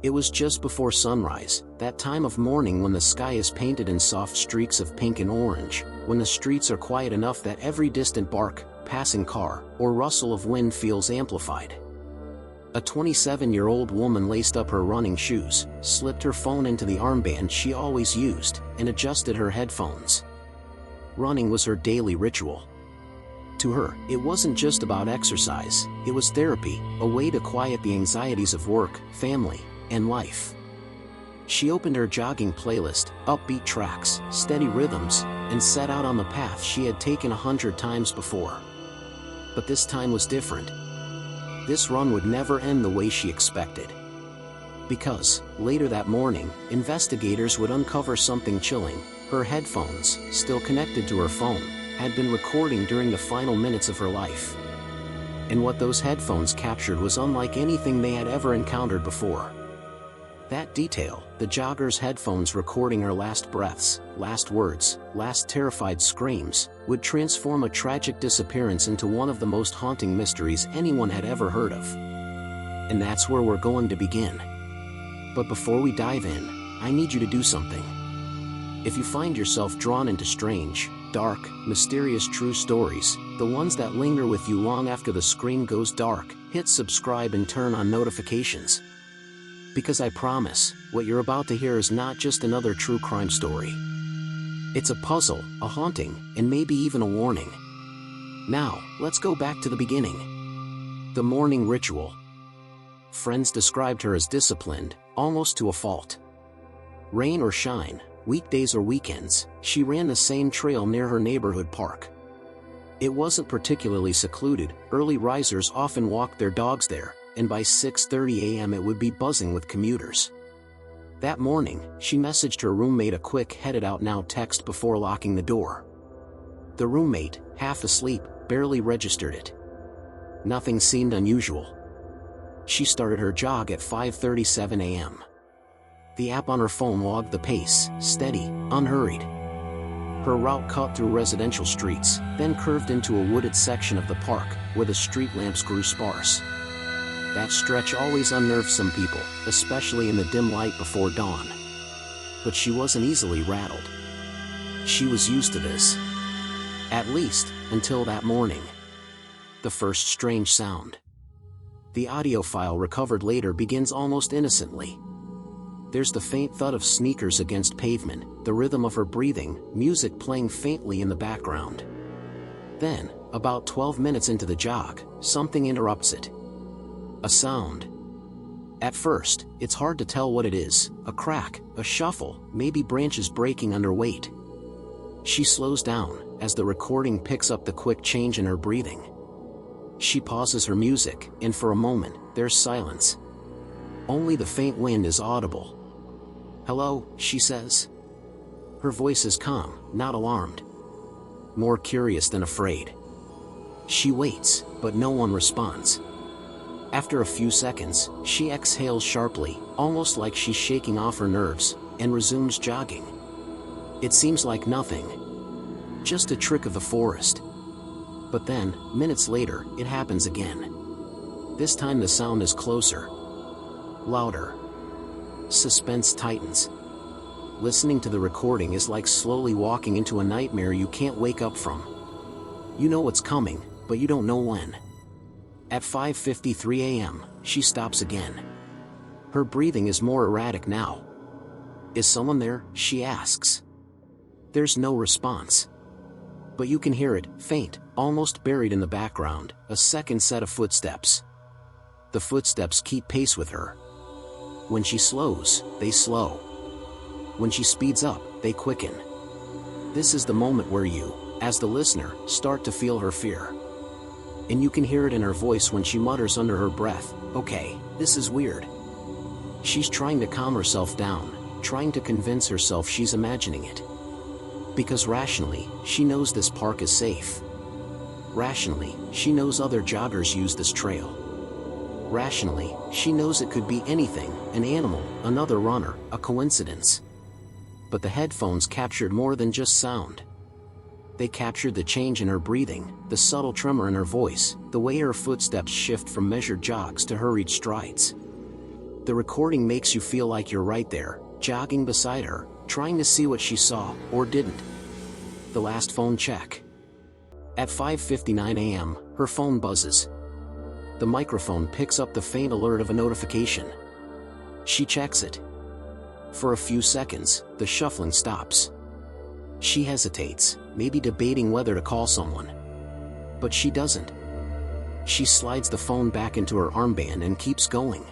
It was just before sunrise, that time of morning when the sky is painted in soft streaks of pink and orange, when the streets are quiet enough that every distant bark, passing car, or rustle of wind feels amplified. A 27-year-old woman laced up her running shoes, slipped her phone into the armband she always used, and adjusted her headphones. Running was her daily ritual. To her, it wasn't just about exercise, it was therapy, a way to quiet the anxieties of work, family, and life. She opened her jogging playlist, upbeat tracks, steady rhythms, and set out on the path she had taken 100 times before. But this time was different. This run would never end the way she expected. Because, later that morning, investigators would uncover something chilling. Her headphones, still connected to her phone, had been recording during the final minutes of her life. And what those headphones captured was unlike anything they had ever encountered before. That detail, the jogger's headphones recording her last breaths, last words, last terrified screams, would transform a tragic disappearance into one of the most haunting mysteries anyone had ever heard of. And that's where we're going to begin. But before we dive in, I need you to do something. If you find yourself drawn into strange, dark, mysterious true stories, the ones that linger with you long after the screen goes dark, hit subscribe and turn on notifications. Because I promise, what you're about to hear is not just another true crime story. It's a puzzle, a haunting, and maybe even a warning. Now, let's go back to the beginning. The morning ritual. Friends described her as disciplined, almost to a fault. Rain or shine, weekdays or weekends, she ran the same trail near her neighborhood park. It wasn't particularly secluded, early risers often walked their dogs there, and by 6:30 a.m. it would be buzzing with commuters. That morning, she messaged her roommate a quick "headed out now" text before locking the door. The roommate, half asleep, barely registered it. Nothing seemed unusual. She started her jog at 5:37 a.m. The app on her phone logged the pace, steady, unhurried. Her route cut through residential streets, then curved into a wooded section of the park, where the street lamps grew sparse. That stretch always unnerved some people, especially in the dim light before dawn. But she wasn't easily rattled. She was used to this. At least, until that morning. The first strange sound. The audio file recovered later begins almost innocently. There's the faint thud of sneakers against pavement, the rhythm of her breathing, music playing faintly in the background. Then, about 12 minutes into the jog, something interrupts it. A sound. At first, it's hard to tell what it is, a crack, a shuffle, maybe branches breaking under weight. She slows down, as the recording picks up the quick change in her breathing. She pauses her music, and for a moment, there's silence. Only the faint wind is audible. "Hello," she says. Her voice is calm, not alarmed. More curious than afraid. She waits, but no one responds. After a few seconds, she exhales sharply, almost like she's shaking off her nerves, and resumes jogging. It seems like nothing. Just a trick of the forest. But then, minutes later, it happens again. This time the sound is closer. Louder. Suspense tightens. Listening to the recording is like slowly walking into a nightmare you can't wake up from. You know what's coming, but you don't know when. At 5:53 a.m., she stops again. Her breathing is more erratic now. "Is someone there?" she asks. There's no response. But you can hear it, faint, almost buried in the background, a second set of footsteps. The footsteps keep pace with her. When she slows, they slow. When she speeds up, they quicken. This is the moment where you, as the listener, start to feel her fear. And you can hear it in her voice when she mutters under her breath, "Okay, this is weird." She's trying to calm herself down, trying to convince herself she's imagining it. Because rationally, she knows this park is safe. Rationally, she knows other joggers use this trail. Rationally, she knows it could be anything, an animal, another runner, a coincidence. But the headphones captured more than just sound. They captured the change in her breathing, the subtle tremor in her voice, the way her footsteps shift from measured jogs to hurried strides. The recording makes you feel like you're right there, jogging beside her, trying to see what she saw, or didn't. The last phone check. At 5:59 a.m., her phone buzzes. The microphone picks up the faint alert of a notification. She checks it. For a few seconds, the shuffling stops. She hesitates, maybe debating whether to call someone. But she doesn't. She slides the phone back into her armband and keeps going.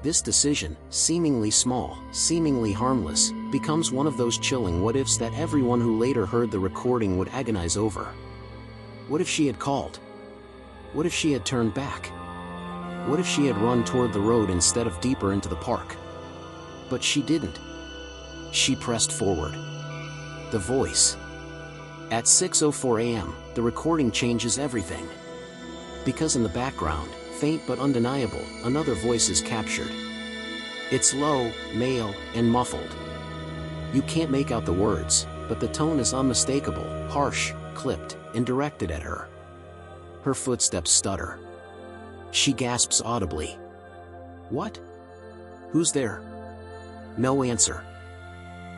This decision, seemingly small, seemingly harmless, becomes one of those chilling what-ifs that everyone who later heard the recording would agonize over. What if she had called? What if she had turned back? What if she had run toward the road instead of deeper into the park? But she didn't. She pressed forward. The voice. At 6:04 a.m., the recording changes everything. Because in the background, faint but undeniable, another voice is captured. It's low, male, and muffled. You can't make out the words, but the tone is unmistakable, harsh, clipped, and directed at her. Her footsteps stutter. She gasps audibly. What? Who's there? No answer.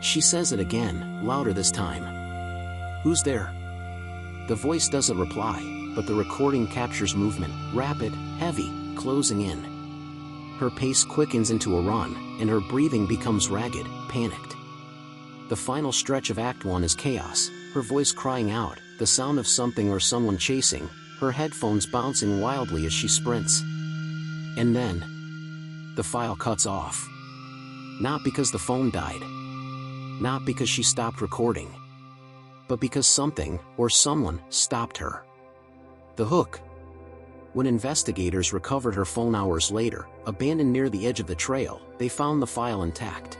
She says it again, louder this time. Who's there? The voice doesn't reply, but the recording captures movement, rapid, heavy, closing in. Her pace quickens into a run, and her breathing becomes ragged, panicked. The final stretch of Act 1 is chaos, her voice crying out, the sound of something or someone chasing, her headphones bouncing wildly as she sprints. And then, the file cuts off. Not because the phone died. Not because she stopped recording. But because something, or someone, stopped her. The hook. When investigators recovered her phone hours later, abandoned near the edge of the trail, they found the file intact.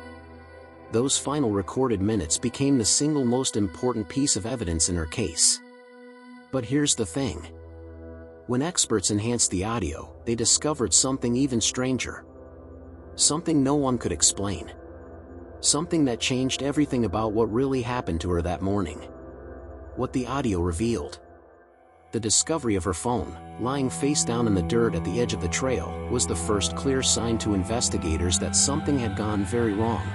Those final recorded minutes became the single most important piece of evidence in her case. But here's the thing. When experts enhanced the audio, they discovered something even stranger. Something no one could explain. Something that changed everything about what really happened to her that morning. What the audio revealed. The discovery of her phone, lying face down in the dirt at the edge of the trail, was the first clear sign to investigators that something had gone very wrong.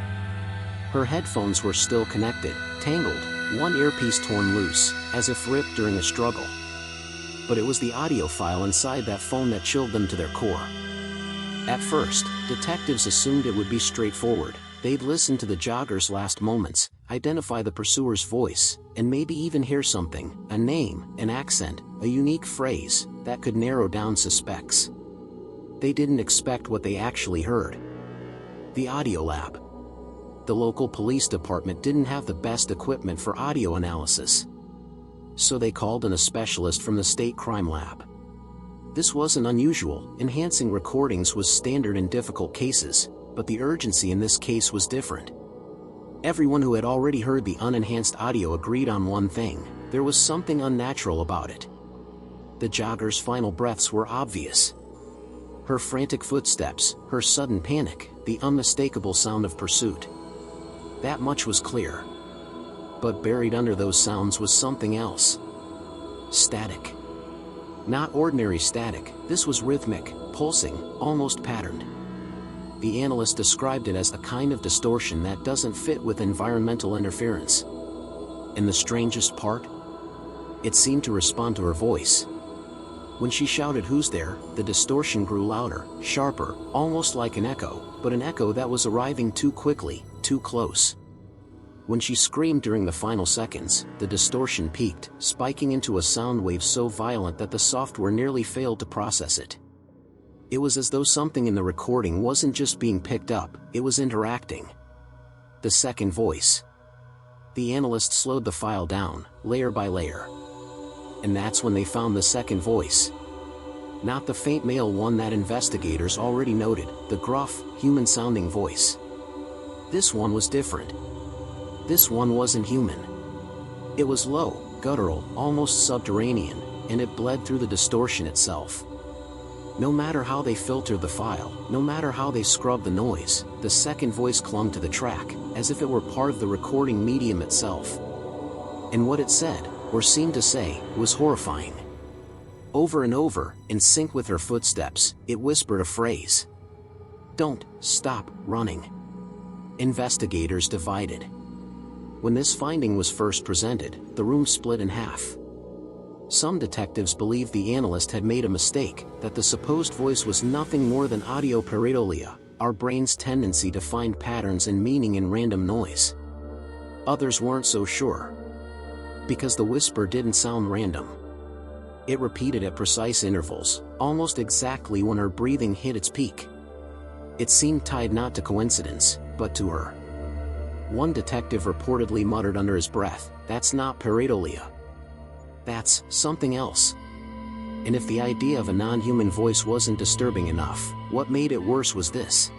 Her headphones were still connected, tangled, one earpiece torn loose, as if ripped during a struggle. But it was the audio file inside that phone that chilled them to their core. At first, detectives assumed it would be straightforward. They'd listen to the jogger's last moments, identify the pursuer's voice, and maybe even hear something, a name, an accent, a unique phrase, that could narrow down suspects. They didn't expect what they actually heard. The audio lab. The local police department didn't have the best equipment for audio analysis. So they called in a specialist from the state crime lab. This wasn't unusual, enhancing recordings was standard in difficult cases, but the urgency in this case was different. Everyone who had already heard the unenhanced audio agreed on one thing: there was something unnatural about it. The jogger's final breaths were obvious. Her frantic footsteps, her sudden panic, the unmistakable sound of pursuit. That much was clear. But buried under those sounds was something else. Static. Not ordinary static, this was rhythmic, pulsing, almost patterned. The analyst described it as a kind of distortion that doesn't fit with environmental interference. And the strangest part? It seemed to respond to her voice. When she shouted, "Who's there?" the distortion grew louder, sharper, almost like an echo, but an echo that was arriving too quickly, too close. When she screamed during the final seconds, the distortion peaked, spiking into a sound wave so violent that the software nearly failed to process it. It was as though something in the recording wasn't just being picked up, it was interacting. The second voice. The analyst slowed the file down, layer by layer. And that's when they found the second voice. Not the faint male one that investigators already noted, the gruff, human-sounding voice. This one was different. This one wasn't human. It was low, guttural, almost subterranean, and it bled through the distortion itself. No matter how they filtered the file, no matter how they scrubbed the noise, the second voice clung to the track, as if it were part of the recording medium itself. And what it said, or seemed to say, was horrifying. Over and over, in sync with her footsteps, it whispered a phrase. "Don't stop running." Investigators divided. When this finding was first presented, the room split in half. Some detectives believed the analyst had made a mistake, that the supposed voice was nothing more than audio pareidolia, our brain's tendency to find patterns and meaning in random noise. Others weren't so sure. Because the whisper didn't sound random. It repeated at precise intervals, almost exactly when her breathing hit its peak. It seemed tied not to coincidence, but to her. One detective reportedly muttered under his breath, "That's not pareidolia. That's something else." And if the idea of a non-human voice wasn't disturbing enough, what made it worse was this.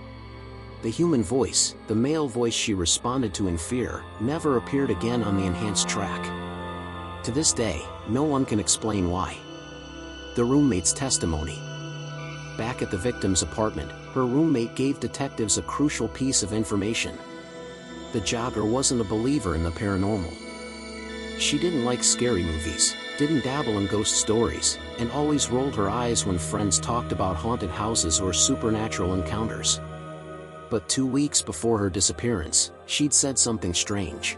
The human voice, the male voice she responded to in fear, never appeared again on the enhanced track. To this day, no one can explain why. The roommate's testimony. Back at the victim's apartment, her roommate gave detectives a crucial piece of information. The jogger wasn't a believer in the paranormal. She didn't like scary movies, didn't dabble in ghost stories, and always rolled her eyes when friends talked about haunted houses or supernatural encounters. But 2 weeks before her disappearance, she'd said something strange.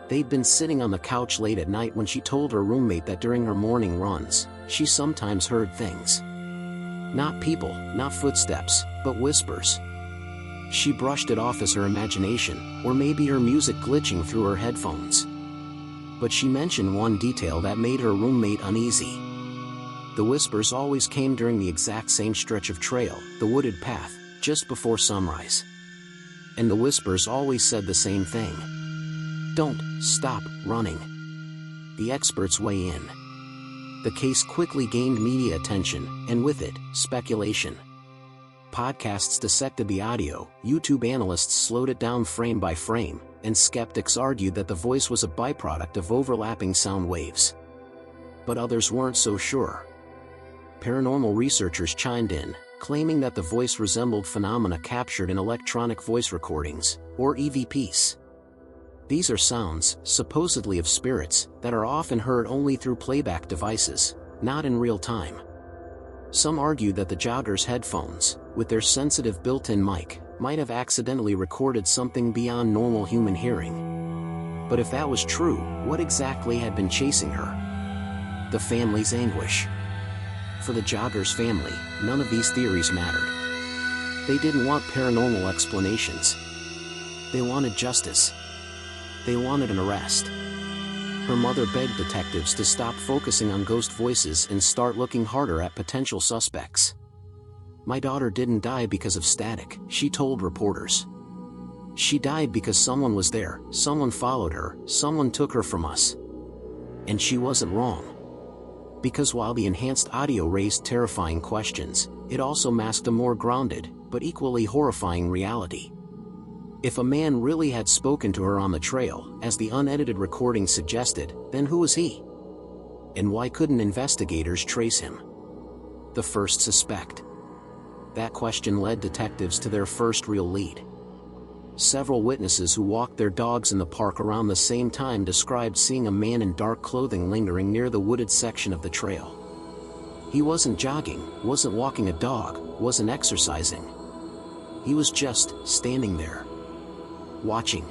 They'd been sitting on the couch late at night when she told her roommate that during her morning runs, she sometimes heard things. Not people, not footsteps, but whispers. She brushed it off as her imagination, or maybe her music glitching through her headphones. But she mentioned one detail that made her roommate uneasy. The whispers always came during the exact same stretch of trail, the wooded path, just before sunrise. And the whispers always said the same thing. "Don't stop running." The experts weigh in. The case quickly gained media attention, and with it, speculation. Podcasts dissected the audio, YouTube analysts slowed it down frame by frame, and skeptics argued that the voice was a byproduct of overlapping sound waves. But others weren't so sure. Paranormal researchers chimed in, claiming that the voice resembled phenomena captured in electronic voice recordings, or EVPs. These are sounds, supposedly of spirits, that are often heard only through playback devices, not in real time. Some argued that the jogger's headphones, with their sensitive built-in mic, might have accidentally recorded something beyond normal human hearing. But if that was true, what exactly had been chasing her? The family's anguish. For the jogger's family, none of these theories mattered. They didn't want paranormal explanations. They wanted justice. They wanted an arrest. Her mother begged detectives to stop focusing on ghost voices and start looking harder at potential suspects. "My daughter didn't die because of static," she told reporters. "She died because someone was there, someone followed her, someone took her from us." And she wasn't wrong. Because while the enhanced audio raised terrifying questions, it also masked a more grounded, but equally horrifying reality. If a man really had spoken to her on the trail, as the unedited recording suggested, then who was he? And why couldn't investigators trace him? The first suspect. That question led detectives to their first real lead. Several witnesses who walked their dogs in the park around the same time described seeing a man in dark clothing lingering near the wooded section of the trail. He wasn't jogging, wasn't walking a dog, wasn't exercising. He was just standing there, watching.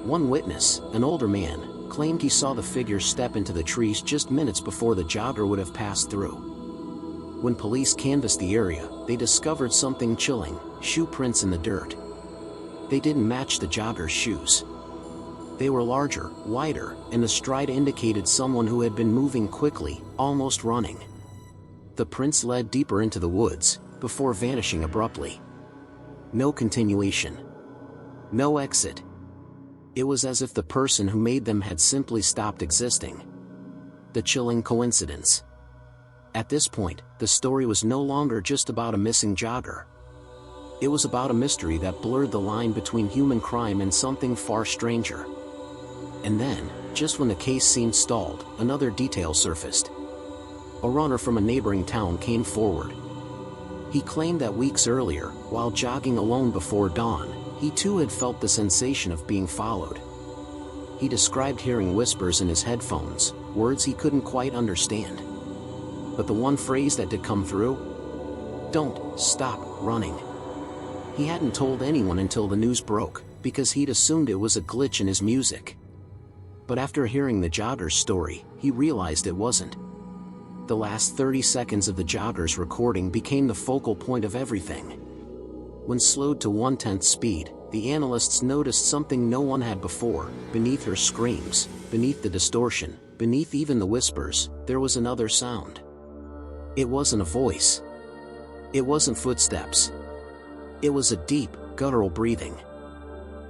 One witness, an older man, claimed he saw the figure step into the trees just minutes before the jogger would have passed through. When police canvassed the area, they discovered something chilling: shoe prints in the dirt. They didn't match the jogger's shoes. They were larger, wider, and the stride indicated someone who had been moving quickly, almost running. The prints led deeper into the woods, before vanishing abruptly. No continuation. No exit. It was as if the person who made them had simply stopped existing. The chilling coincidence. At this point, the story was no longer just about a missing jogger. It was about a mystery that blurred the line between human crime and something far stranger. And then, just when the case seemed stalled, another detail surfaced. A runner from a neighboring town came forward. He claimed that weeks earlier, while jogging alone before dawn, he too had felt the sensation of being followed. He described hearing whispers in his headphones, words he couldn't quite understand. But the one phrase that did come through? "Don't stop running." He hadn't told anyone until the news broke, because he'd assumed it was a glitch in his music. But after hearing the Jogger's story, he realized it wasn't. The last 30 seconds of the Jogger's recording became the focal point of everything. When slowed to 1/10 speed, the analysts noticed something no one had before. Beneath her screams, beneath the distortion, beneath even the whispers, there was another sound. It wasn't a voice. It wasn't footsteps. It was a deep, guttural breathing.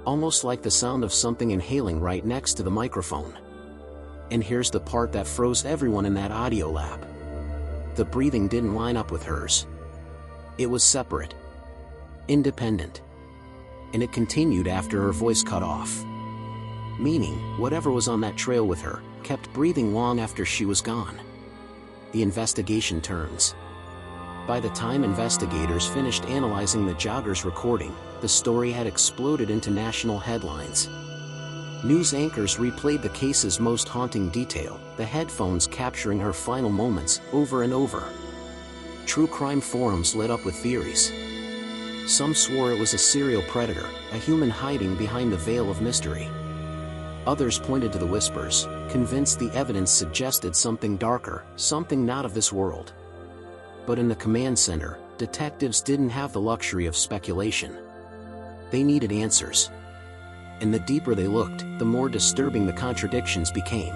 Almost like the sound of something inhaling right next to the microphone. And here's the part that froze everyone in that audio lab. The breathing didn't line up with hers. It was separate. Independent. And it continued after her voice cut off. Meaning, whatever was on that trail with her, kept breathing long after she was gone. The investigation turns. By the time investigators finished analyzing the Jogger's recording, the story had exploded into national headlines. News anchors replayed the case's most haunting detail, the headphones capturing her final moments, over and over. True crime forums lit up with theories. Some swore it was a serial predator, a human hiding behind the veil of mystery. Others pointed to the whispers, convinced the evidence suggested something darker, something not of this world. But in the command center, detectives didn't have the luxury of speculation. They needed answers. And the deeper they looked, the more disturbing the contradictions became.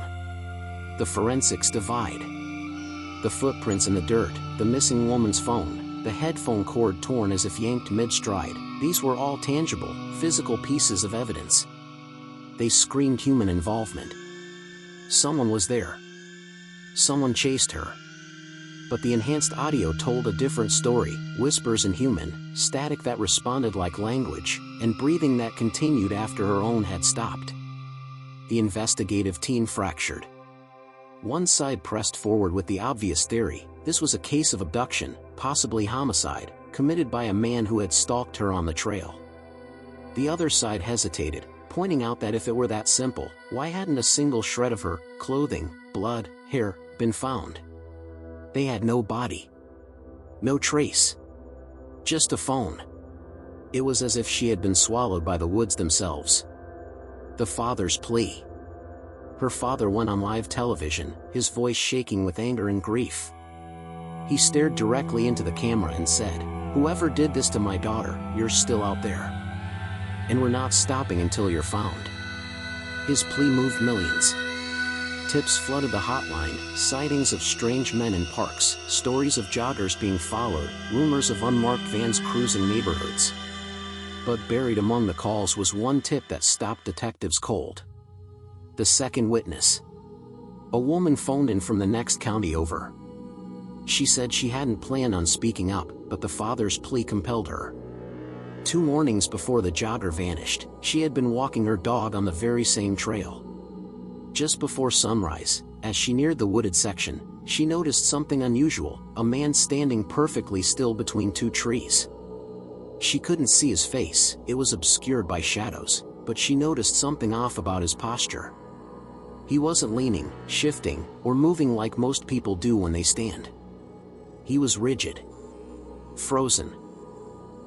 The forensics divide. The footprints in the dirt, the missing woman's phone, the headphone cord torn as if yanked mid-stride, these were all tangible, physical pieces of evidence. They screamed human involvement. Someone was there. Someone chased her. But the enhanced audio told a different story, whispers and human, static that responded like language, and breathing that continued after her own had stopped. The investigative team fractured. One side pressed forward with the obvious theory, this was a case of abduction, possibly homicide, committed by a man who had stalked her on the trail. The other side hesitated, pointing out that if it were that simple, why hadn't a single shred of her clothing, blood, hair, been found? They had no body. No trace. Just a phone. It was as if she had been swallowed by the woods themselves. The father's plea. Her father went on live television, his voice shaking with anger and grief. He stared directly into the camera and said, "Whoever did this to my daughter, you're still out there. And we're not stopping until you're found." His plea moved millions. Tips flooded the hotline, sightings of strange men in parks, stories of joggers being followed, rumors of unmarked vans cruising neighborhoods. But buried among the calls was one tip that stopped detectives cold. The second witness. A woman phoned in from the next county over. She said she hadn't planned on speaking up, but the father's plea compelled her. 2 mornings before the jogger vanished, she had been walking her dog on the very same trail. Just before sunrise, as she neared the wooded section, she noticed something unusual, a man standing perfectly still between 2 trees. She couldn't see his face, it was obscured by shadows, but she noticed something off about his posture. He wasn't leaning, shifting, or moving like most people do when they stand. He was rigid. Frozen.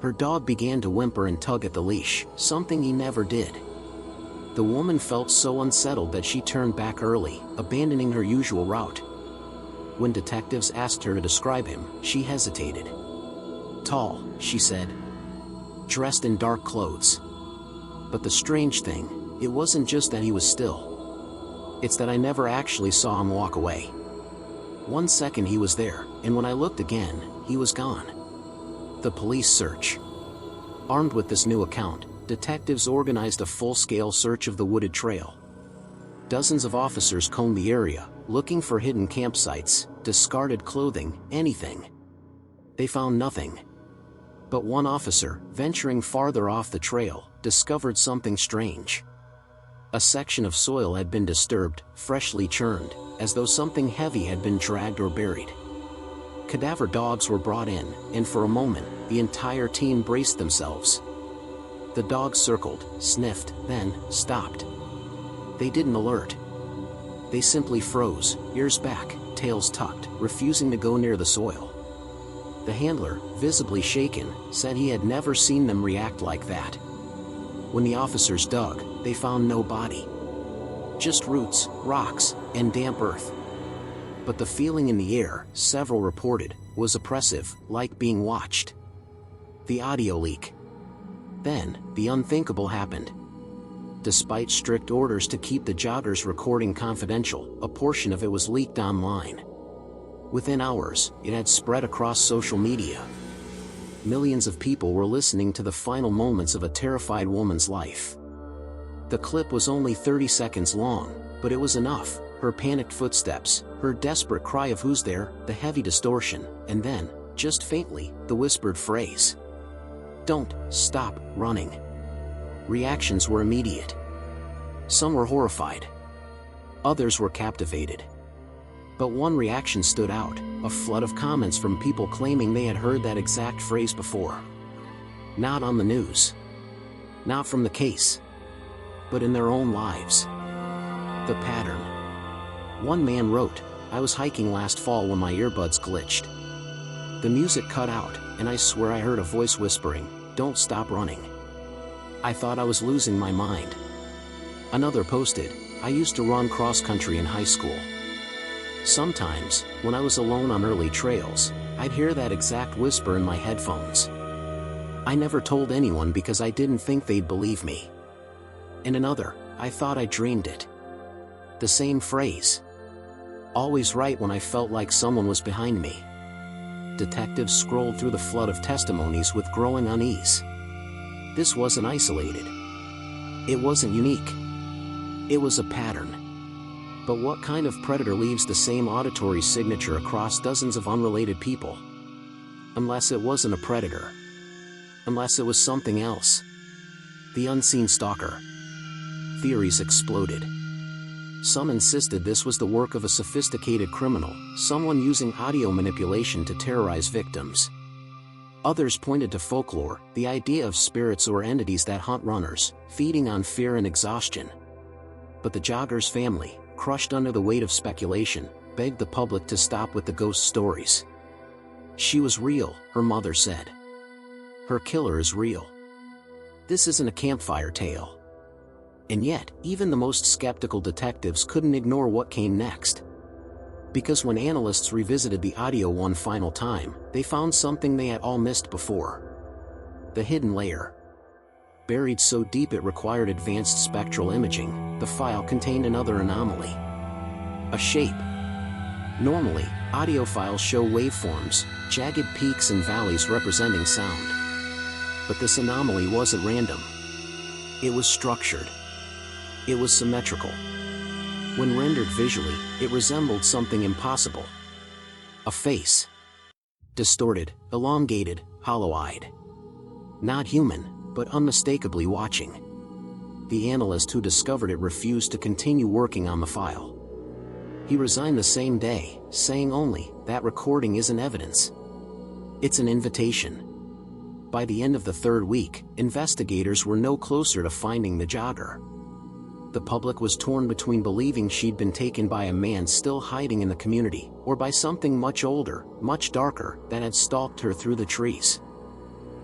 Her dog began to whimper and tug at the leash, something he never did. The woman felt so unsettled that she turned back early, abandoning her usual route. When detectives asked her to describe him, she hesitated. "Tall," she said. "Dressed in dark clothes." But the strange thing, it wasn't just that he was still. It's that I never actually saw him walk away. 1 second he was there, and when I looked again, he was gone. The police search. Armed with this new account, detectives organized a full-scale search of the wooded trail. Dozens of officers combed the area, looking for hidden campsites, discarded clothing, anything. They found nothing. But one officer, venturing farther off the trail, discovered something strange. A section of soil had been disturbed, freshly churned, as though something heavy had been dragged or buried. Cadaver dogs were brought in, and for a moment, the entire team braced themselves. The dogs circled, sniffed, then stopped. They didn't alert. They simply froze, ears back, tails tucked, refusing to go near the soil. The handler, visibly shaken, said he had never seen them react like that. When the officers dug, they found no body. Just roots, rocks, and damp earth. But the feeling in the air, several reported, was oppressive, like being watched. The audio leak. Then, the unthinkable happened. Despite strict orders to keep the Jogger's recording confidential, a portion of it was leaked online. Within hours, it had spread across social media. Millions of people were listening to the final moments of a terrified woman's life. The clip was only 30 seconds long, but it was enough. Her panicked footsteps, her desperate cry of "Who's there?", the heavy distortion, and then, just faintly, the whispered phrase, "Don't stop running." Reactions were immediate. Some were horrified. Others were captivated. But one reaction stood out, a flood of comments from people claiming they had heard that exact phrase before. Not on the news. Not from the case. But in their own lives. The pattern. One man wrote, "I was hiking last fall when my earbuds glitched. The music cut out, and I swear I heard a voice whispering, 'Don't stop running.' I thought I was losing my mind." Another posted, "I used to run cross-country in high school. Sometimes, when I was alone on early trails, I'd hear that exact whisper in my headphones. I never told anyone because I didn't think they'd believe me." And another, "I thought I dreamed it." The same phrase. Always right when I felt like someone was behind me. Detectives scrolled through the flood of testimonies with growing unease. This wasn't isolated. It wasn't unique. It was a pattern. But what kind of predator leaves the same auditory signature across dozens of unrelated people? Unless it wasn't a predator. Unless it was something else. The unseen stalker. Theories exploded. Some insisted this was the work of a sophisticated criminal, someone using audio manipulation to terrorize victims. Others pointed to folklore, the idea of spirits or entities that hunt runners, feeding on fear and exhaustion. But the Jogger's family, crushed under the weight of speculation, begged the public to stop with the ghost stories. "She was real," her mother said. "Her killer is real. This isn't a campfire tale." And yet, even the most skeptical detectives couldn't ignore what came next. Because when analysts revisited the audio one final time, they found something they had all missed before. The hidden layer. Buried so deep it required advanced spectral imaging, the file contained another anomaly. A shape. Normally, audio files show waveforms, jagged peaks and valleys representing sound. But this anomaly wasn't random. It was structured. It was symmetrical. When rendered visually, it resembled something impossible. A face. Distorted, elongated, hollow-eyed. Not human, but unmistakably watching. The analyst who discovered it refused to continue working on the file. He resigned the same day, saying only, "That recording isn't evidence. It's an invitation." By the end of the third week, investigators were no closer to finding the Jogger. The public was torn between believing she'd been taken by a man still hiding in the community, or by something much older, much darker, that had stalked her through the trees.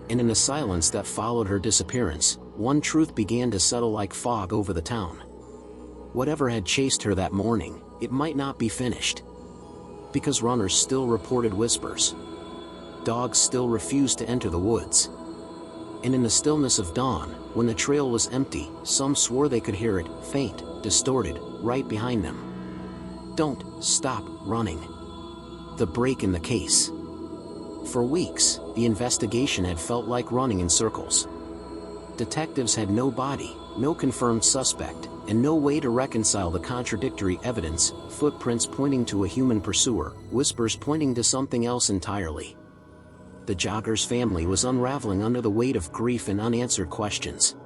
And in the silence that followed her disappearance, one truth began to settle like fog over the town. Whatever had chased her that morning, it might not be finished. Because runners still reported whispers. Dogs still refused to enter the woods. And in the stillness of dawn, when the trail was empty, some swore they could hear it, faint, distorted, right behind them. "Don't stop running." The break in the case. For weeks, the investigation had felt like running in circles. Detectives had no body, no confirmed suspect, and no way to reconcile the contradictory evidence, footprints pointing to a human pursuer, whispers pointing to something else entirely. The Jogger's family was unraveling under the weight of grief and unanswered questions.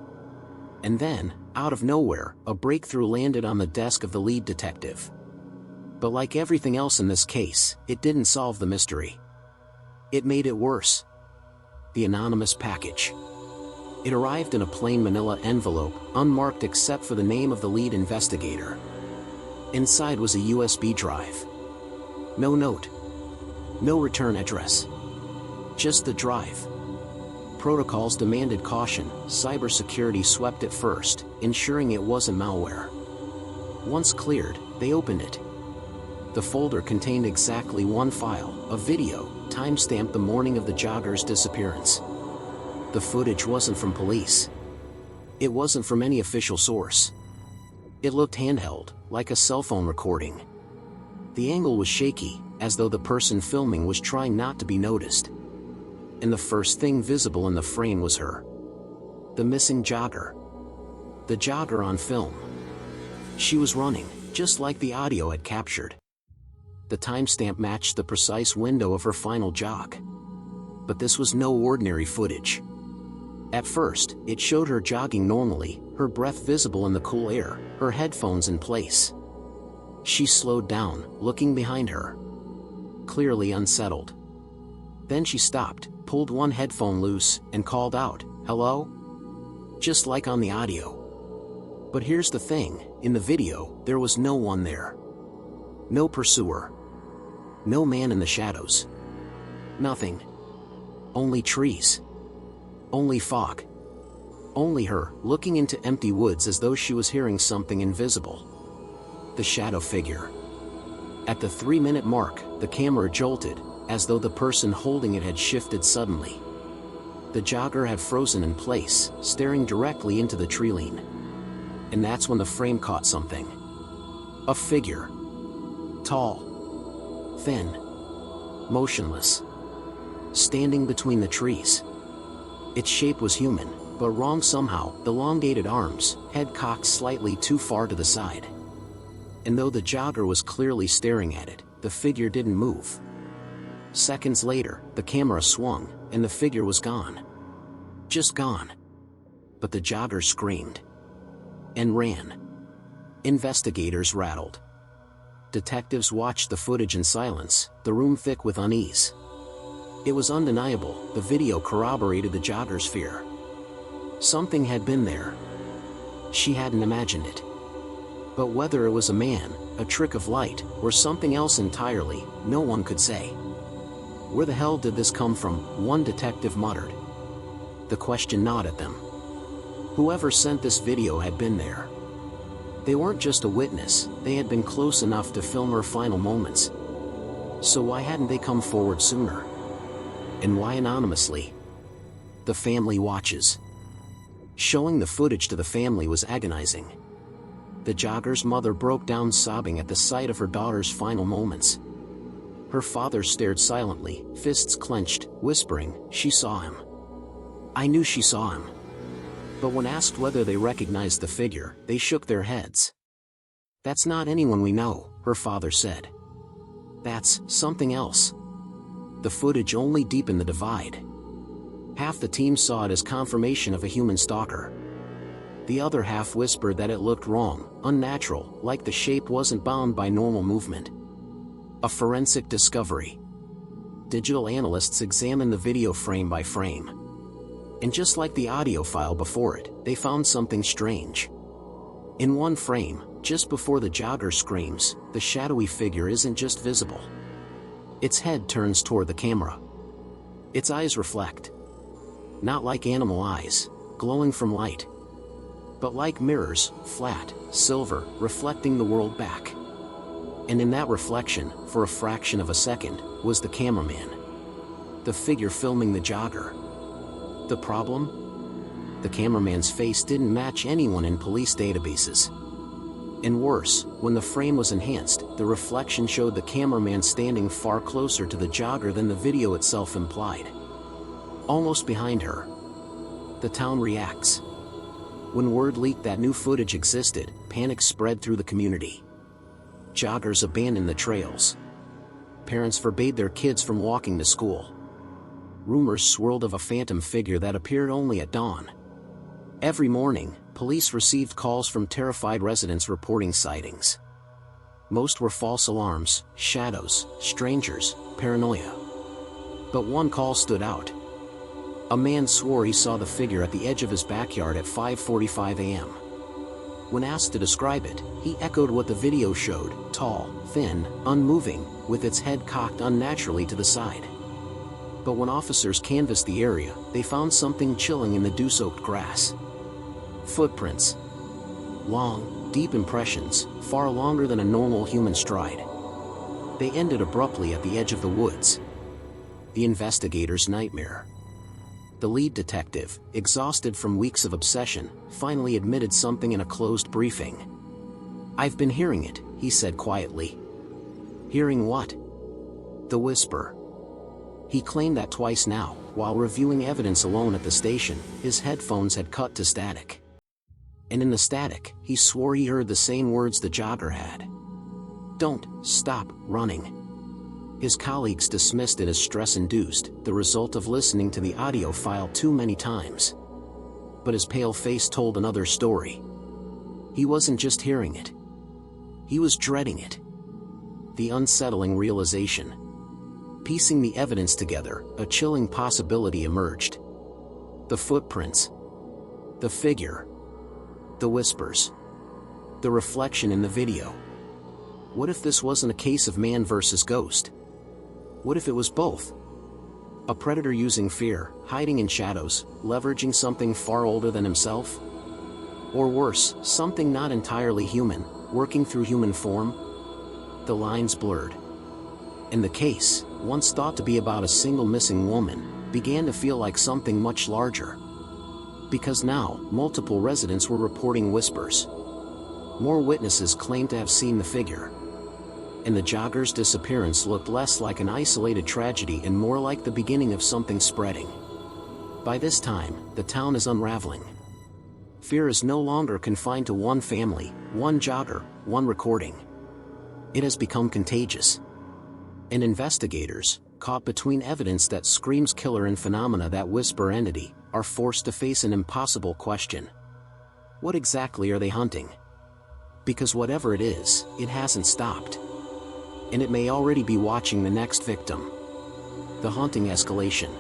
And then, out of nowhere, a breakthrough landed on the desk of the lead detective. But like everything else in this case, it didn't solve the mystery. It made it worse. The anonymous package. It arrived in a plain manila envelope, unmarked except for the name of the lead investigator. Inside was a USB drive. No note. No return address. just the drive. Protocols demanded caution, cybersecurity swept it first, ensuring it wasn't malware. Once cleared, they opened it. The folder contained exactly one file, a video, timestamped the morning of the jogger's disappearance. The footage wasn't from police. It wasn't from any official source. It looked handheld, like a cell phone recording. The angle was shaky, as though the person filming was trying not to be noticed. And the first thing visible in the frame was her. The missing jogger. The jogger on film. She was running, just like the audio had captured. The timestamp matched the precise window of her final jog. But this was no ordinary footage. At first, it showed her jogging normally, her breath visible in the cool air, her headphones in place. She slowed down, looking behind her. Clearly unsettled. Then she stopped, pulled one headphone loose, and called out, "Hello?" Just like on the audio. But here's the thing, in the video, there was no one there. No pursuer. No man in the shadows. Nothing. Only trees. Only fog. Only her, looking into empty woods as though she was hearing something invisible. The shadow figure. At the 3-minute mark, the camera jolted, as though the person holding it had shifted suddenly. The jogger had frozen in place, staring directly into the tree line. And that's when the frame caught something. A figure. Tall. Thin. Motionless. Standing between the trees. Its shape was human, but wrong somehow, elongated arms, head cocked slightly too far to the side. And though the jogger was clearly staring at it, the figure didn't move. Seconds later, the camera swung, and the figure was gone. Just gone. But the jogger screamed. And ran. Investigators rattled. Detectives watched the footage in silence, the room thick with unease. It was undeniable, the video corroborated the jogger's fear. Something had been there. She hadn't imagined it. But whether it was a man, a trick of light, or something else entirely, no one could say. Where the hell did this come from? One detective muttered. The question gnawed at them. Whoever sent this video had been there. They weren't just a witness, they had been close enough to film her final moments. So why hadn't they come forward sooner? And why anonymously? The family watches. Showing the footage to the family was agonizing. The jogger's mother broke down sobbing at the sight of her daughter's final moments. Her father stared silently, fists clenched, whispering, "She saw him. I knew she saw him." But when asked whether they recognized the figure, they shook their heads. "That's not anyone we know," her father said. "That's something else." The footage only deepened the divide. Half the team saw it as confirmation of a human stalker. The other half whispered that it looked wrong, unnatural, like the shape wasn't bound by normal movement. A forensic discovery. Digital analysts examined the video frame by frame. And just like the audio file before it, they found something strange. In one frame, just before the jogger screams, the shadowy figure isn't just visible. Its head turns toward the camera. Its eyes reflect. Not like animal eyes, glowing from light, but like mirrors, flat, silver, reflecting the world back. And in that reflection, for a fraction of a second, was the cameraman. The figure filming the jogger. The problem? The cameraman's face didn't match anyone in police databases. And worse, when the frame was enhanced, the reflection showed the cameraman standing far closer to the jogger than the video itself implied. Almost behind her. The town reacts. When word leaked that new footage existed, panic spread through the community. Joggers abandoned the trails. Parents forbade their kids from walking to school. Rumors swirled of a phantom figure that appeared only at dawn. Every morning, police received calls from terrified residents reporting sightings. Most were false alarms, shadows, strangers, paranoia. But one call stood out. A man swore he saw the figure at the edge of his backyard at 5:45 a.m. When asked to describe it, he echoed what the video showed: tall, thin, unmoving, with its head cocked unnaturally to the side. But when officers canvassed the area, they found something chilling in the dew-soaked grass. Footprints. Long, deep impressions, far longer than a normal human stride. They ended abruptly at the edge of the woods. The investigator's nightmare. The lead detective, exhausted from weeks of obsession, finally admitted something in a closed briefing. "I've been hearing it," he said quietly. "Hearing what?" "The whisper." He claimed that twice now, while reviewing evidence alone at the station. His headphones had cut to static. And in the static, he swore he heard the same words the jogger had. "Don't stop running." His colleagues dismissed it as stress-induced, the result of listening to the audio file too many times. But his pale face told another story. He wasn't just hearing it. He was dreading it. The unsettling realization. Piecing the evidence together, a chilling possibility emerged. The footprints. The figure. The whispers. The reflection in the video. What if this wasn't a case of man versus ghost? What if it was both? A predator using fear, hiding in shadows, leveraging something far older than himself? Or worse, something not entirely human, working through human form? The lines blurred. And the case, once thought to be about a single missing woman, began to feel like something much larger. Because now, multiple residents were reporting whispers. More witnesses claimed to have seen the figure. And the jogger's disappearance looked less like an isolated tragedy and more like the beginning of something spreading. By this time, the town is unraveling. Fear is no longer confined to one family, one jogger, one recording. It has become contagious. And investigators, caught between evidence that screams killer and phenomena that whisper entity, are forced to face an impossible question. What exactly are they hunting? Because whatever it is, it hasn't stopped. And it may already be watching the next victim. The haunting escalation.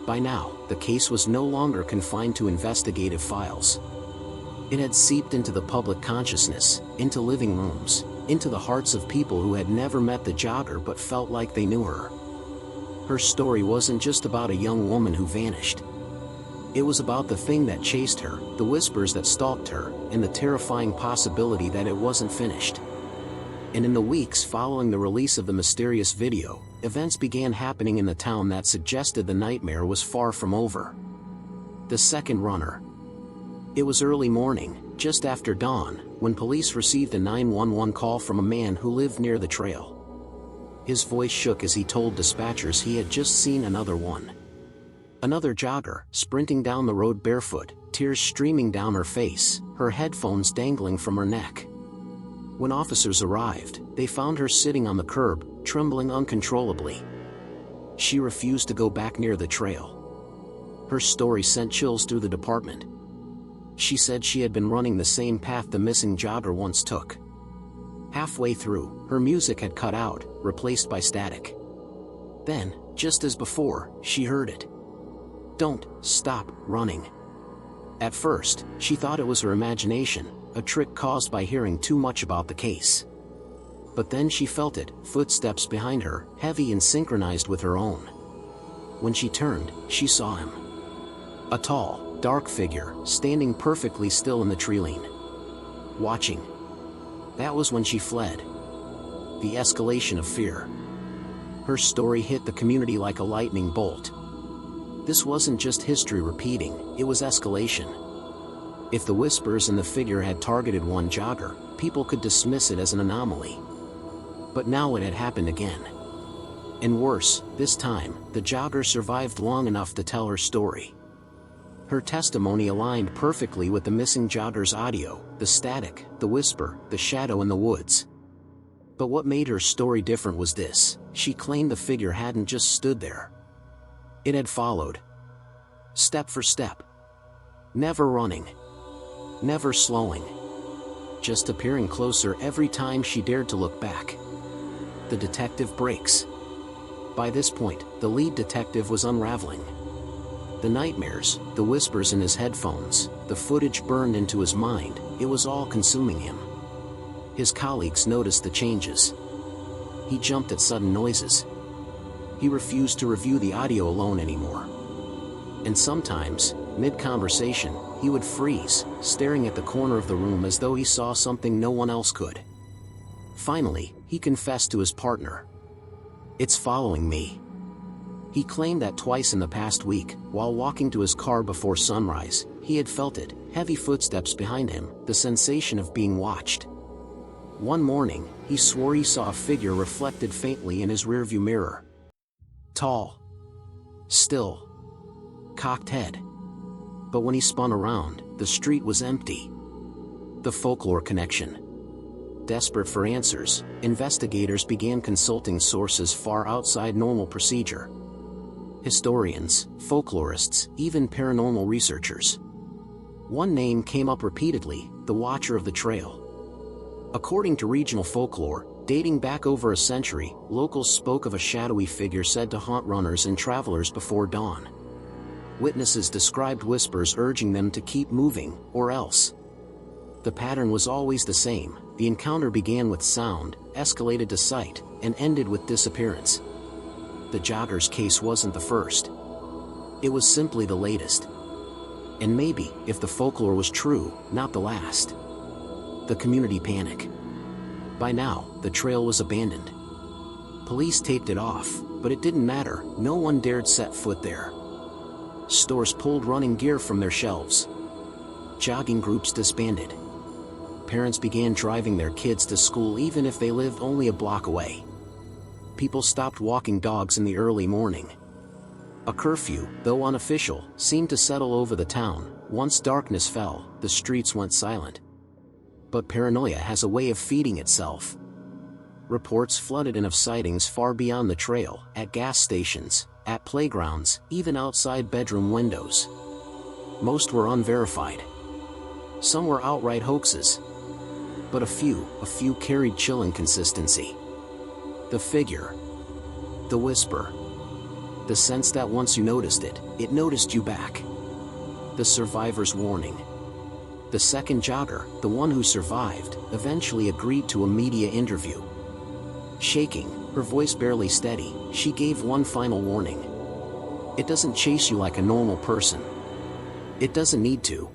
By now, the case was no longer confined to investigative files. It had seeped into the public consciousness, into living rooms, into the hearts of people who had never met the jogger but felt like they knew her. Her story wasn't just about a young woman who vanished. It was about the thing that chased her, the whispers that stalked her, and the terrifying possibility that it wasn't finished. And in the weeks following the release of the mysterious video, events began happening in the town that suggested the nightmare was far from over. The second runner. It was early morning, just after dawn, when police received a 911 call from a man who lived near the trail. His voice shook as he told dispatchers he had just seen another one. Another jogger, sprinting down the road barefoot, tears streaming down her face, her headphones dangling from her neck. When officers arrived, they found her sitting on the curb, trembling uncontrollably. She refused to go back near the trail. Her story sent chills through the department. She said she had been running the same path the missing jogger once took. Halfway through, her music had cut out, replaced by static. Then, just as before, she heard it. "Don't stop running." At first, she thought it was her imagination, a trick caused by hearing too much about the case. But then she felt it, footsteps behind her, heavy and synchronized with her own. When she turned, she saw him. A tall, dark figure, standing perfectly still in the tree lane. Watching. That was when she fled. The escalation of fear. Her story hit the community like a lightning bolt. This wasn't just history repeating, it was escalation. If the whispers and the figure had targeted one jogger, people could dismiss it as an anomaly. But now it had happened again. And worse, this time, the jogger survived long enough to tell her story. Her testimony aligned perfectly with the missing jogger's audio, the static, the whisper, the shadow in the woods. But what made her story different was this: she claimed the figure hadn't just stood there. It had followed. Step for step. Never running. Never slowing. Just appearing closer every time she dared to look back. The detective breaks. By this point, the lead detective was unraveling. The nightmares, the whispers in his headphones, the footage burned into his mind, it was all consuming him. His colleagues noticed the changes. He jumped at sudden noises. he refused to review the audio alone anymore. And sometimes, mid-conversation, he would freeze, staring at the corner of the room as though he saw something no one else could. Finally, he confessed to his partner. "It's following me." He claimed that twice in the past week, while walking to his car before sunrise, he had felt it, heavy footsteps behind him, the sensation of being watched. One morning, he swore he saw a figure reflected faintly in his rearview mirror. Tall. Still. Cocked head. But when he spun around, the street was empty. The folklore connection. Desperate for answers, investigators began consulting sources far outside normal procedure. Historians, folklorists, even paranormal researchers. One name came up repeatedly: the Watcher of the Trail. According to regional folklore, dating back over a century, locals spoke of a shadowy figure said to haunt runners and travelers before dawn. Witnesses described whispers urging them to keep moving, or else. The pattern was always the same: the encounter began with sound, escalated to sight, and ended with disappearance. The Jogger's case wasn't the first. It was simply the latest. And maybe, if the folklore was true, not the last. The community panic. By now, the trail was abandoned. Police taped it off, but it didn't matter, no one dared set foot there. Stores pulled running gear from their shelves. Jogging groups disbanded. Parents began driving their kids to school even if they lived only a block away. People stopped walking dogs in the early morning. A curfew, though unofficial, seemed to settle over the town. Once darkness fell, the streets went silent. But paranoia has a way of feeding itself. Reports flooded in of sightings far beyond the trail, at gas stations, at playgrounds, even outside bedroom windows. Most were unverified. Some were outright hoaxes. But a few carried chilling consistency. The figure. The whisper. The sense that once you noticed it, it noticed you back. The survivor's warning. The second jogger, the one who survived, eventually agreed to a media interview. Shaking, her voice barely steady, she gave one final warning. It doesn't chase you like a normal person. It doesn't need to.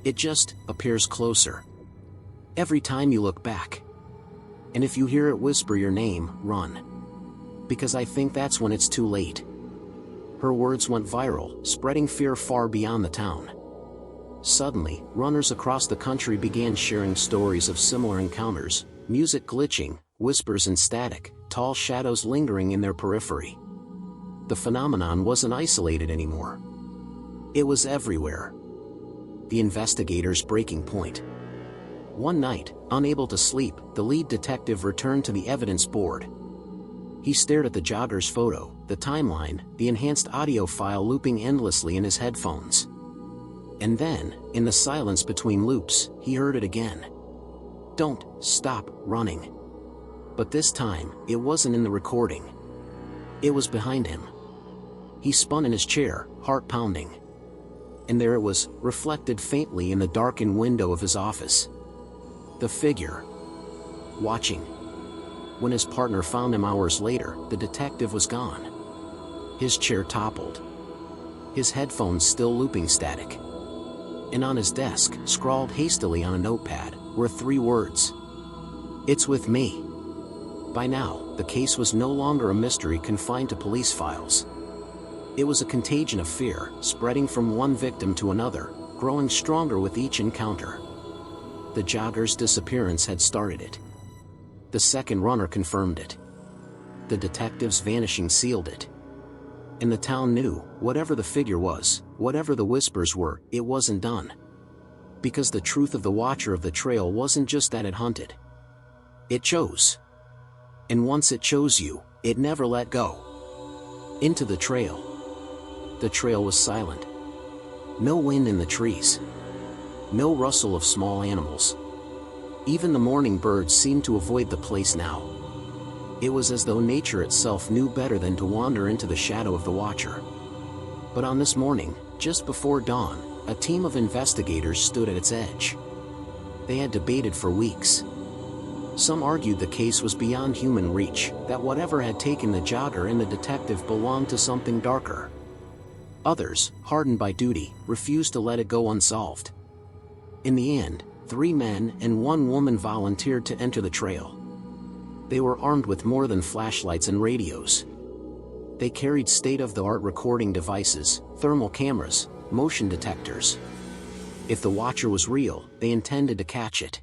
It just appears closer. Every time you look back. And if you hear it whisper your name, run. Because I think that's when it's too late. Her words went viral, spreading fear far beyond the town. Suddenly, runners across the country began sharing stories of similar encounters: music glitching, whispers and static, tall shadows lingering in their periphery. The phenomenon wasn't isolated anymore. It was everywhere. The investigators' breaking point. One night, unable to sleep, the lead detective returned to the evidence board. He stared at the jogger's photo, the timeline, the enhanced audio file looping endlessly in his headphones. And then, in the silence between loops, he heard it again. "Don't stop running." But this time, it wasn't in the recording. It was behind him. He spun in his chair, heart pounding. And there it was, reflected faintly in the darkened window of his office. The figure. Watching. When his partner found him hours later, the detective was gone. His chair toppled. His headphones still looping static. And on his desk, scrawled hastily on a notepad, were 3 words. "It's with me." By now, the case was no longer a mystery confined to police files. It was a contagion of fear, spreading from one victim to another, growing stronger with each encounter. The jogger's disappearance had started it. The second runner confirmed it. The detective's vanishing sealed it. And the town knew, whatever the figure was, whatever the whispers were, it wasn't done. Because the truth of the Watcher of the Trail wasn't just that it hunted. It chose. And once it chose you, it never let go. Into the trail. The trail was silent. No wind in the trees. No rustle of small animals. Even the morning birds seemed to avoid the place now. It was as though nature itself knew better than to wander into the shadow of the Watcher. But on this morning, just before dawn, a team of investigators stood at its edge. They had debated for weeks. Some argued the case was beyond human reach, that whatever had taken the jogger and the detective belonged to something darker. Others, hardened by duty, refused to let it go unsolved. In the end, 3 men and 1 woman volunteered to enter the trail. They were armed with more than flashlights and radios. They carried state-of-the-art recording devices, thermal cameras, motion detectors. If the watcher was real, they intended to catch it.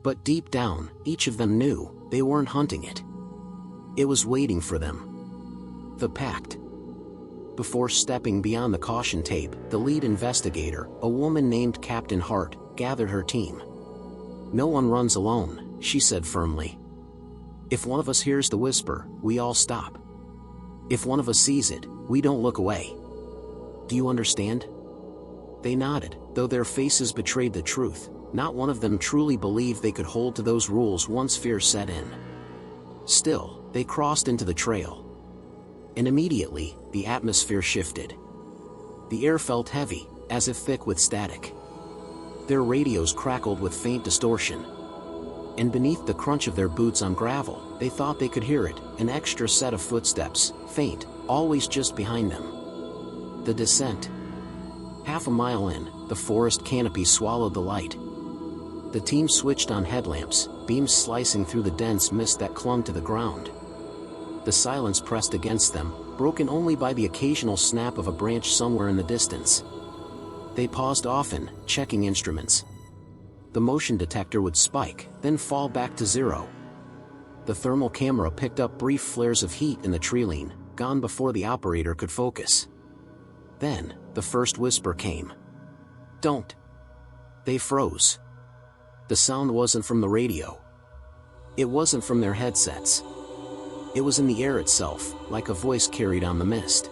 But deep down, each of them knew they weren't hunting it. It was waiting for them. The pact. Before stepping beyond the caution tape, the lead investigator, a woman named Captain Hart, gathered her team. "No one runs alone," she said firmly. "If one of us hears the whisper, we all stop. If one of us sees it, we don't look away. Do you understand?" They nodded, though their faces betrayed the truth. Not one of them truly believed they could hold to those rules once fear set in. Still, they crossed into the trail. And immediately, the atmosphere shifted. The air felt heavy, as if thick with static. Their radios crackled with faint distortion. And beneath the crunch of their boots on gravel, they thought they could hear it, an extra set of footsteps, faint, always just behind them. The descent. Half a mile in, the forest canopy swallowed the light. The team switched on headlamps, beams slicing through the dense mist that clung to the ground. The silence pressed against them, broken only by the occasional snap of a branch somewhere in the distance. They paused often, checking instruments. The motion detector would spike, then fall back to 0. The thermal camera picked up brief flares of heat in the treeline, gone before the operator could focus. Then, the first whisper came. "Don't." They froze. The sound wasn't from the radio. It wasn't from their headsets. It was in the air itself, like a voice carried on the mist.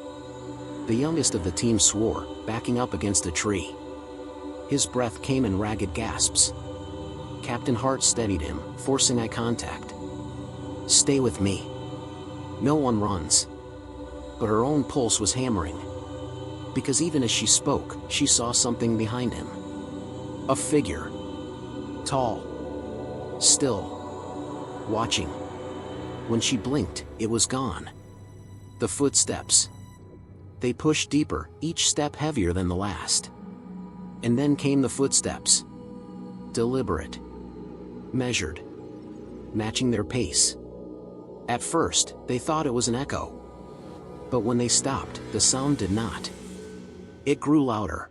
The youngest of the team swore, backing up against a tree. His breath came in ragged gasps. Captain Hart steadied him, forcing eye contact. "Stay with me. No one runs." But her own pulse was hammering. Because even as she spoke, she saw something behind him. A figure. Tall. Still. Watching. When she blinked, it was gone. The footsteps. They pushed deeper, each step heavier than the last. And then came the footsteps. Deliberate. Measured. Matching their pace. At first, they thought it was an echo. But when they stopped, the sound did not. It grew louder.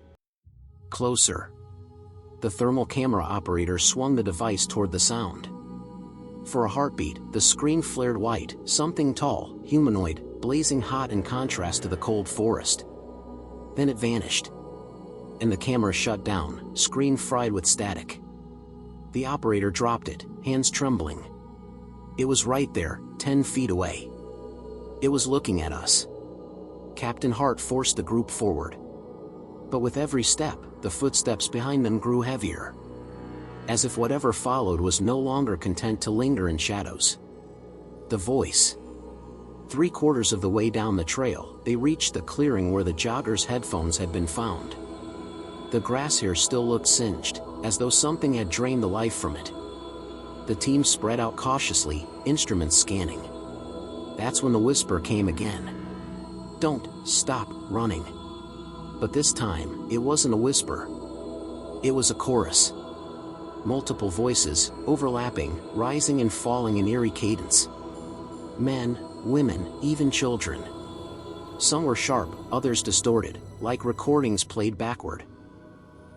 Closer. The thermal camera operator swung the device toward the sound. For a heartbeat, the screen flared white, something tall, humanoid, blazing hot in contrast to the cold forest. Then it vanished. And the camera shut down, screen fried with static. The operator dropped it, hands trembling. It was right there, 10 feet away. It was looking at us. Captain Hart forced the group forward. But with every step, the footsteps behind them grew heavier. As if whatever followed was no longer content to linger in shadows. The voice. 3/4 of the way down the trail, they reached the clearing where the jogger's headphones had been found. The grass here still looked singed, as though something had drained the life from it. The team spread out cautiously, instruments scanning. That's when the whisper came again. "Don't stop running." But this time, it wasn't a whisper. It was a chorus. Multiple voices, overlapping, rising and falling in eerie cadence. Men, women, even children. Some were sharp, others distorted, like recordings played backward.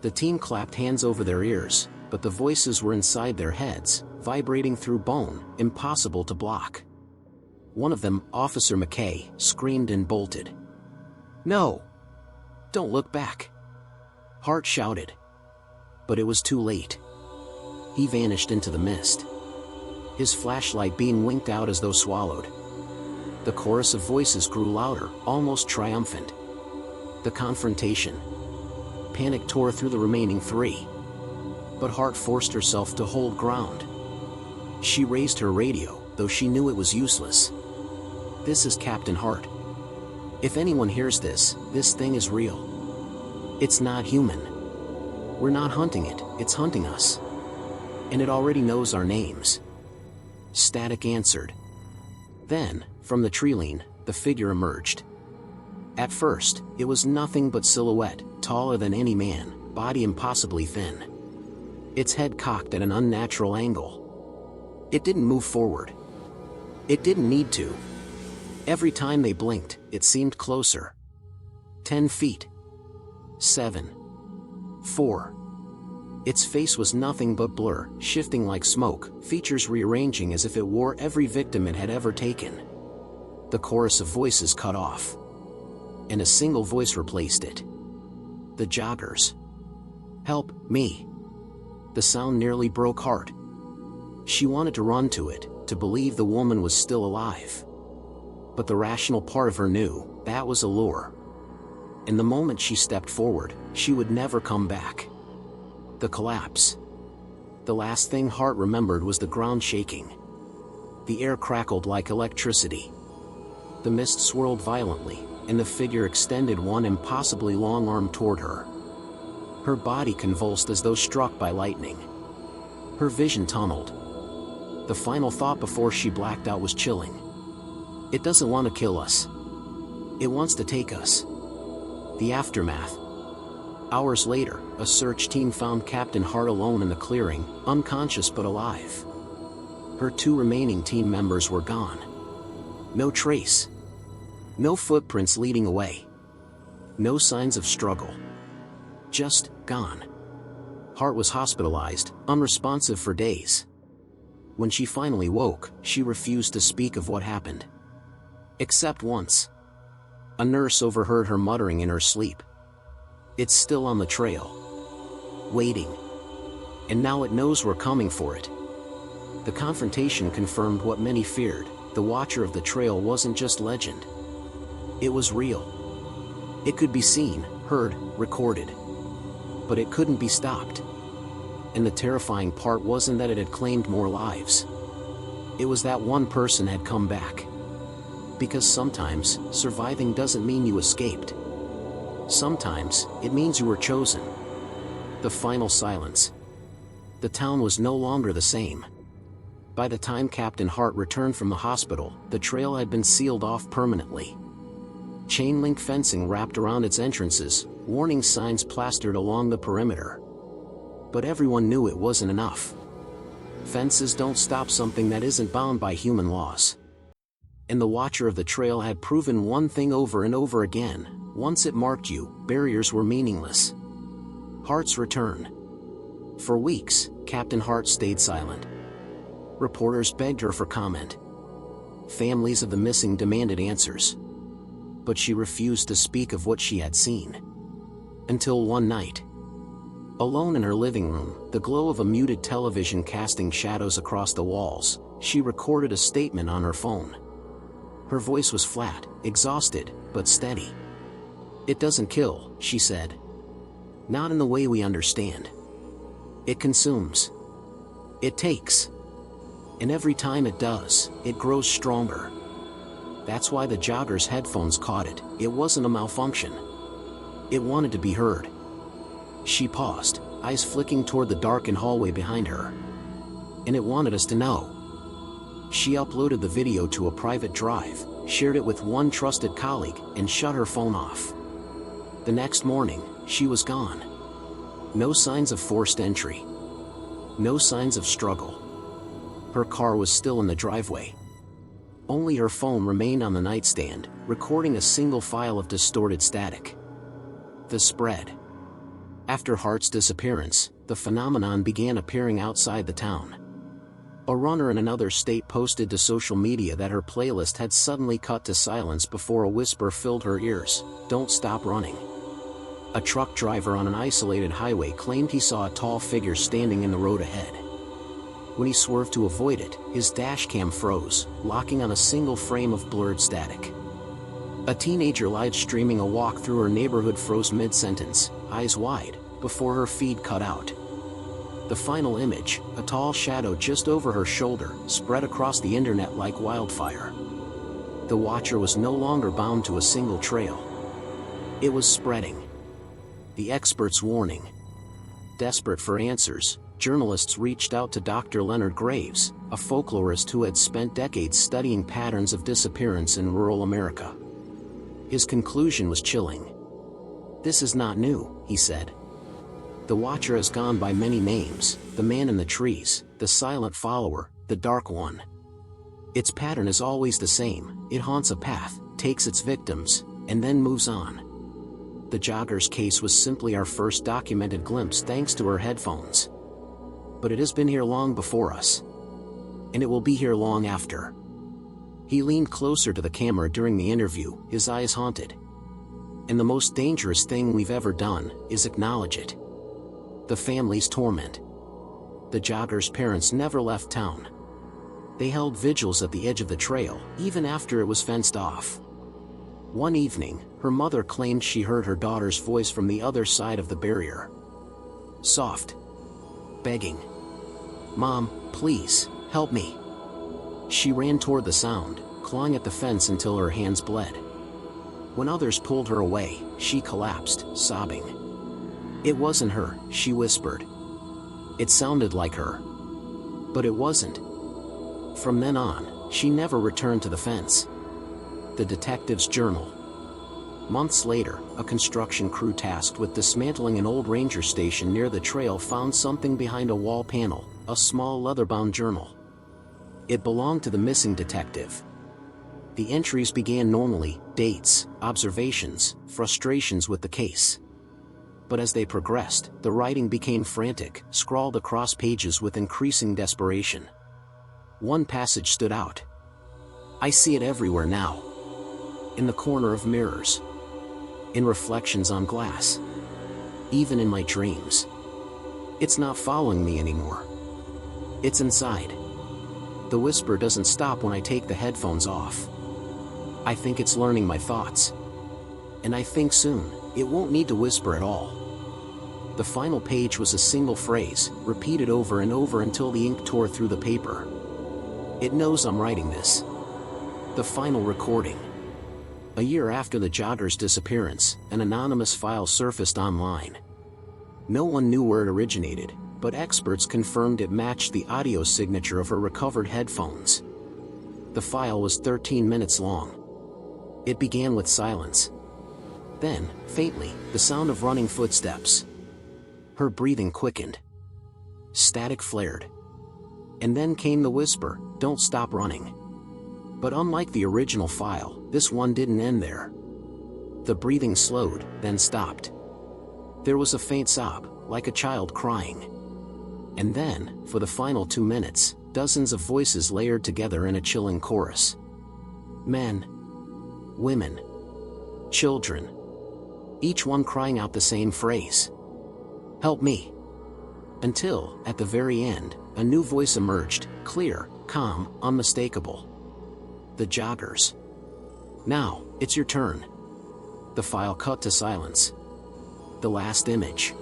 The team clapped hands over their ears, but the voices were inside their heads, vibrating through bone, impossible to block. One of them, Officer McKay, screamed and bolted. "No! Don't look back!" Hart shouted. But it was too late. He vanished into the mist. His flashlight beam winked out as though swallowed. The chorus of voices grew louder, almost triumphant. The confrontation. Panic tore through the remaining 3. But Hart forced herself to hold ground. She raised her radio, though she knew it was useless. "This is Captain Hart. If anyone hears this, this thing is real. It's not human. We're not hunting it, it's hunting us. And it already knows our names." static answered. Then, from the treeline, the figure emerged. At first, it was nothing but silhouette, taller than any man, body impossibly thin. Its head cocked at an unnatural angle. It didn't move forward. It didn't need to. Every time they blinked, it seemed closer. 10 feet. 7. 4. Its face was nothing but blur, shifting like smoke, features rearranging as if it wore every victim it had ever taken. The chorus of voices cut off, and a single voice replaced it. The joggers. Help me. The sound nearly broke Hart. She wanted to run to it, to believe the woman was still alive. But the rational part of her knew that was a lure. And the moment she stepped forward, she would never come back. The collapse. The last thing Hart remembered was the ground shaking. The air crackled like electricity. The mist swirled violently, and the figure extended one impossibly long arm toward her. Her body convulsed as though struck by lightning. Her vision tunneled. The final thought before she blacked out was chilling. It doesn't want to kill us. It wants to take us. The aftermath. Hours later, a search team found Captain Hart alone in the clearing, unconscious but alive. Her 2 remaining team members were gone. No trace. No footprints leading away. No signs of struggle. Just gone. Hart was hospitalized, unresponsive for days. When she finally woke, she refused to speak of what happened. Except once. A nurse overheard her muttering in her sleep. It's still on the trail. Waiting. And now it knows we're coming for it. The confrontation confirmed what many feared. The watcher of the trail wasn't just legend. It was real. It could be seen, heard, recorded. But it couldn't be stopped. And the terrifying part wasn't that it had claimed more lives. It was that one person had come back. Because sometimes, surviving doesn't mean you escaped. Sometimes, it means you were chosen. The final silence. The town was no longer the same. By the time Captain Hart returned from the hospital, the trail had been sealed off permanently. Chain-link fencing wrapped around its entrances, warning signs plastered along the perimeter. But everyone knew it wasn't enough. Fences don't stop something that isn't bound by human laws. And the watcher of the trail had proven one thing over and over again: once it marked you, barriers were meaningless. Hart's return. For weeks, Captain Hart stayed silent. Reporters begged her for comment. Families of the missing demanded answers. But she refused to speak of what she had seen. Until one night. Alone in her living room, the glow of a muted television casting shadows across the walls, she recorded a statement on her phone. Her voice was flat, exhausted, but steady. "It doesn't kill," she said. "Not in the way we understand. It consumes. It takes. And every time it does, it grows stronger." That's why the jogger's headphones caught it. It wasn't a malfunction. It wanted to be heard. She paused, eyes flicking toward the darkened hallway behind her. And it wanted us to know. She uploaded the video to a private drive, shared it with one trusted colleague, and shut her phone off. The next morning, she was gone. No signs of forced entry. No signs of struggle. Her car was still in the driveway. Only her phone remained on the nightstand, recording a single file of distorted static. The spread. After Hart's disappearance, the phenomenon began appearing outside the town. A runner in another state posted to social media that her playlist had suddenly cut to silence before a whisper filled her ears: "Don't stop running." A truck driver on an isolated highway claimed he saw a tall figure standing in the road ahead. When he swerved to avoid it, his dashcam froze, locking on a single frame of blurred static. A teenager live streaming a walk through her neighborhood froze mid-sentence, eyes wide, before her feed cut out. The final image, a tall shadow just over her shoulder, spread across the internet like wildfire. The watcher was no longer bound to a single trail. It was spreading. The experts' warning. Desperate for answers, journalists reached out to Dr. Leonard Graves, a folklorist who had spent decades studying patterns of disappearance in rural America. His conclusion was chilling. "This is not new," he said. "The Watcher has gone by many names: the man in the trees, the silent follower, the dark one. Its pattern is always the same: it haunts a path, takes its victims, and then moves on." The Jogger's case was simply our first documented glimpse thanks to her headphones. But it has been here long before us. And it will be here long after. He leaned closer to the camera during the interview, his eyes haunted. "And the most dangerous thing we've ever done is acknowledge it. The family's torment." The Jogger's parents never left town. They held vigils at the edge of the trail, even after it was fenced off. One evening, her mother claimed she heard her daughter's voice from the other side of the barrier. Soft. Begging. "Mom, please, help me." She ran toward the sound, clawing at the fence until her hands bled. When others pulled her away, she collapsed, sobbing. "It wasn't her," she whispered. "It sounded like her." But it wasn't. From then on, she never returned to the fence. The detective's journal. Months later, a construction crew tasked with dismantling an old ranger station near the trail found something behind a wall panel, a small leather-bound journal. It belonged to the missing detective. The entries began normally: dates, observations, frustrations with the case. But as they progressed, the writing became frantic, scrawled across pages with increasing desperation. One passage stood out. "I see it everywhere now. In the corner of mirrors. In reflections on glass. Even in my dreams. It's not following me anymore. It's inside. The whisper doesn't stop when I take the headphones off. I think it's learning my thoughts. And I think soon, it won't need to whisper at all." The final page was a single phrase, repeated over and over until the ink tore through the paper. "It knows I'm writing this." The final recording. A year after the Jogger's disappearance, an anonymous file surfaced online. No one knew where it originated, but experts confirmed it matched the audio signature of her recovered headphones. The file was 13 minutes long. It began with silence. Then, faintly, the sound of running footsteps. Her breathing quickened. Static flared. And then came the whisper, "Don't stop running." But unlike the original file, this one didn't end there. The breathing slowed, then stopped. There was a faint sob, like a child crying. And then, for the final 2 minutes, dozens of voices layered together in a chilling chorus. Men. Women. Children. Each one crying out the same phrase. "Help me." Until, at the very end, a new voice emerged, clear, calm, unmistakable. The Joggers. "Now, it's your turn." The file cut to silence. The last image.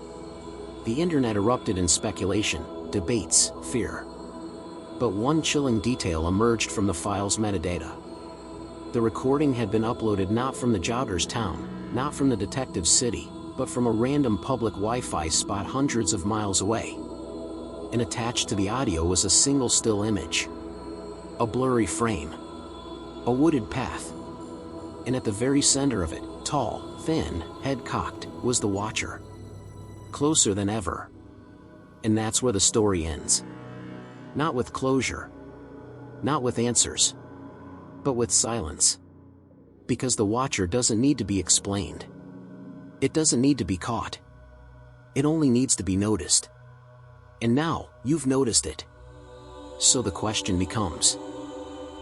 The internet erupted in speculation, debates, fear. But one chilling detail emerged from the file's metadata. The recording had been uploaded not from the Jogger's town, not from the detective's city, but from a random public Wi-Fi spot hundreds of miles away. And attached to the audio was a single still image. A blurry frame. A wooded path. And at the very center of it, tall, thin, head cocked, was the Watcher. Closer than ever. And that's where the story ends. Not with closure. Not with answers. But with silence. Because the Watcher doesn't need to be explained. It doesn't need to be caught. It only needs to be noticed. And now, you've noticed it. So the question becomes,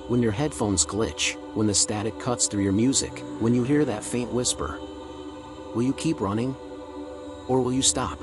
when your headphones glitch, when the static cuts through your music, when you hear that faint whisper, will you keep running? Or will you stop?